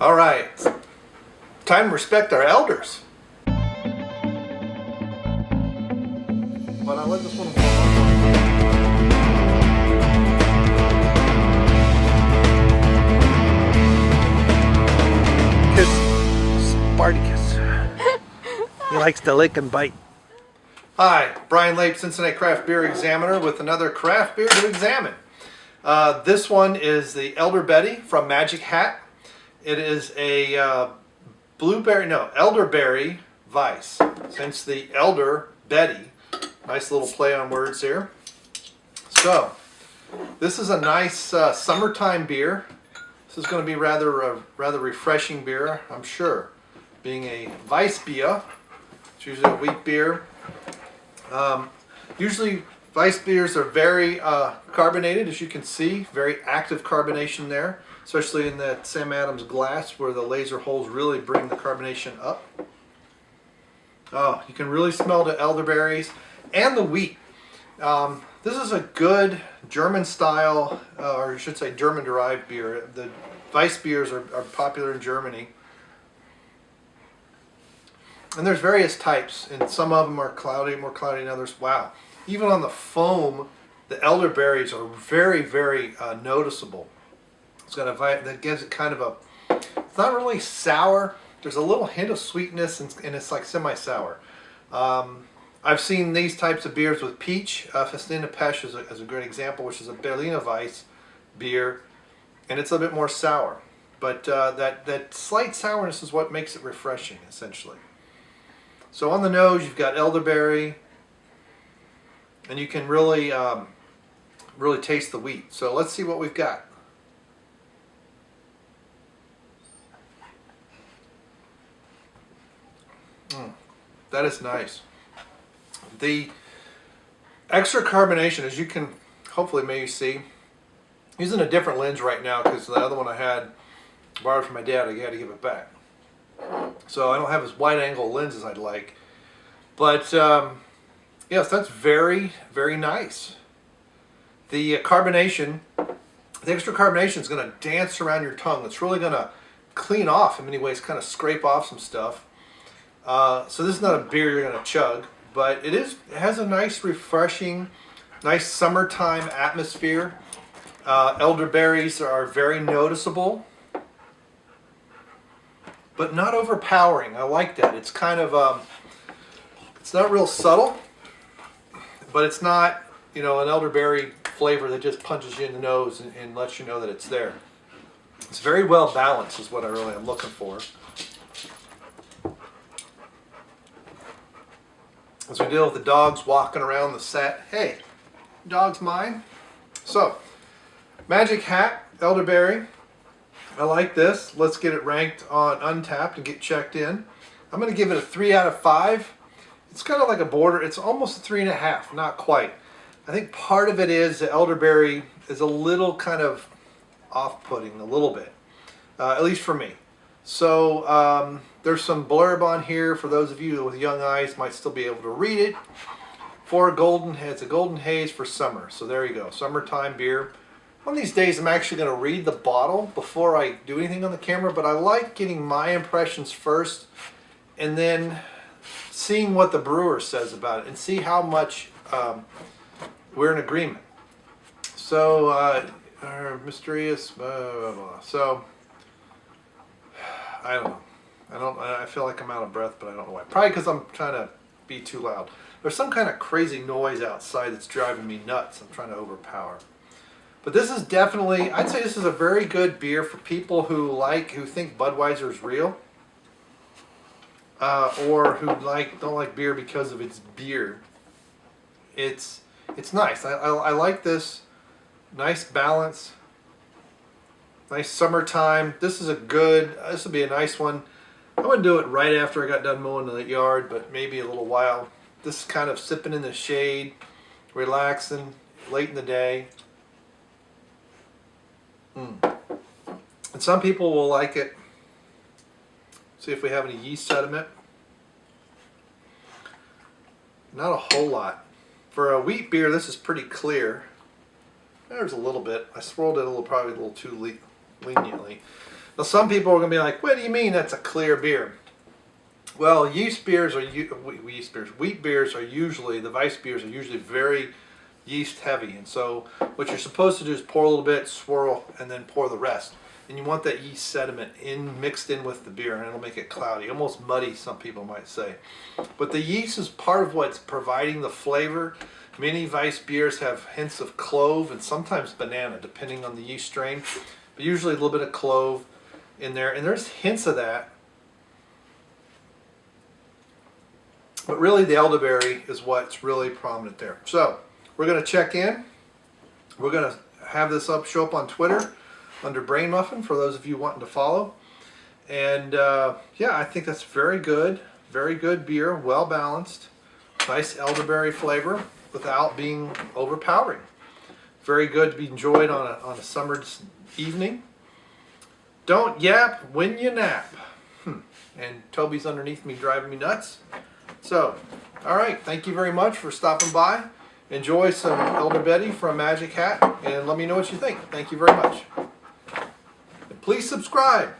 All right, time to respect our elders. But I let this one Spartacus. He likes to lick and bite. Hi, Brian Lape, Cincinnati Craft Beer Examiner with another craft beer to examine. This one is the Elderberry from Magic Hat. It is a elderberry weiss. Since the elder Betty, nice little play on words here. So, this is a nice summertime beer. This is going to be rather refreshing beer, I'm sure. Being a weiss beer, it's usually a wheat beer. Usually weiss beers are very carbonated, as you can see, very active carbonation there, especially in that Sam Adams glass where the laser holes really bring the carbonation up. Oh, you can really smell the elderberries and the wheat. This is a good German style, or I should say German derived beer. The weiss beers are popular in Germany. And there's various types, and some of them are cloudy, more cloudy than others. Wow. Even on the foam, the elderberries are very, very noticeable. It's got that gives it kind of a, it's not really sour. There's a little hint of sweetness, and it's like semi-sour. I've seen these types of beers with peach. Festina Pesch is a great example, which is a Berliner Weiss beer, and it's a bit more sour. But that slight sourness is what makes it refreshing, essentially. So on the nose, you've got elderberry, and you can really, really taste the wheat. So let's see what we've got. That is nice. The extra carbonation, as you can hopefully maybe see, using a different lens right now because the other one I had borrowed from my dad, I had to give it back. So I don't have as wide angle lens as I'd like. But yes, that's very, very nice. The carbonation, the extra carbonation is going to dance around your tongue. It's really going to clean off in many ways, kind of scrape off some stuff. So this is not a beer you're going to chug, but it has a nice, refreshing, nice summertime atmosphere. Elderberries are very noticeable, but not overpowering. I like that. It's kind of, it's not real subtle, but it's not, you know, an elderberry flavor that just punches you in the nose and lets you know that it's there. It's very well balanced is what I really am looking for. As we deal with the dogs walking around the set. Hey, dog's mine. So, Magic Hat, elderberry. I like this. Let's get it ranked on Untapped and get checked in. I'm going to give it a 3 out of 5. It's kind of like a border. It's almost a 3.5, not quite. I think part of it is the elderberry is a little kind of off-putting, a little bit, at least for me. So there's some blurb on here for those of you with young eyes might still be able to read it. It's a golden haze for summer. So there you go, summertime beer. One of these days I'm actually going to read the bottle before I do anything on the camera, but I like getting my impressions first and then seeing what the brewer says about it and see how much we're in agreement. So, mysterious, blah, blah, blah. So, I don't know. I feel like I'm out of breath, but I don't know why. Probably because I'm trying to be too loud. There's some kind of crazy noise outside that's driving me nuts. I'm trying to overpower. But this is definitely, I'd say this is a very good beer for people who think Budweiser is real. Or who don't like beer because of its beer. It's nice. I like this. Nice balance. Nice summertime. This will be a nice one. I wouldn't do it right after I got done mowing the yard, but maybe a little while. This is kind of sipping in the shade, relaxing, late in the day. And some people will like it. See if we have any yeast sediment. Not a whole lot. For a wheat beer, this is pretty clear. There's a little bit. I swirled it probably a little too leniently. Now some people are going to be like, what do you mean that's a clear beer? Well, wheat beers are usually, the Weiss beers are usually very yeast heavy. And so what you're supposed to do is pour a little bit, swirl, and then pour the rest. And you want that yeast sediment mixed in with the beer, and it'll make it cloudy, almost muddy, some people might say. But the yeast is part of what's providing the flavor. Many Weiss beers have hints of clove and sometimes banana, depending on the yeast strain. But usually a little bit of clove in there, and there's hints of that. But really the elderberry is what's really prominent there. So we're going to check in. We're going to have this show up on Twitter under Brain Muffin for those of you wanting to follow. And yeah, I think that's very good beer, well balanced, nice elderberry flavor without being overpowering. Very good to be enjoyed on a summer's evening. Don't yap when you nap. And Toby's underneath me driving me nuts. So, all right, thank you very much for stopping by. Enjoy some elderberry from Magic Hat, and let me know what you think. Thank you very much. And please subscribe.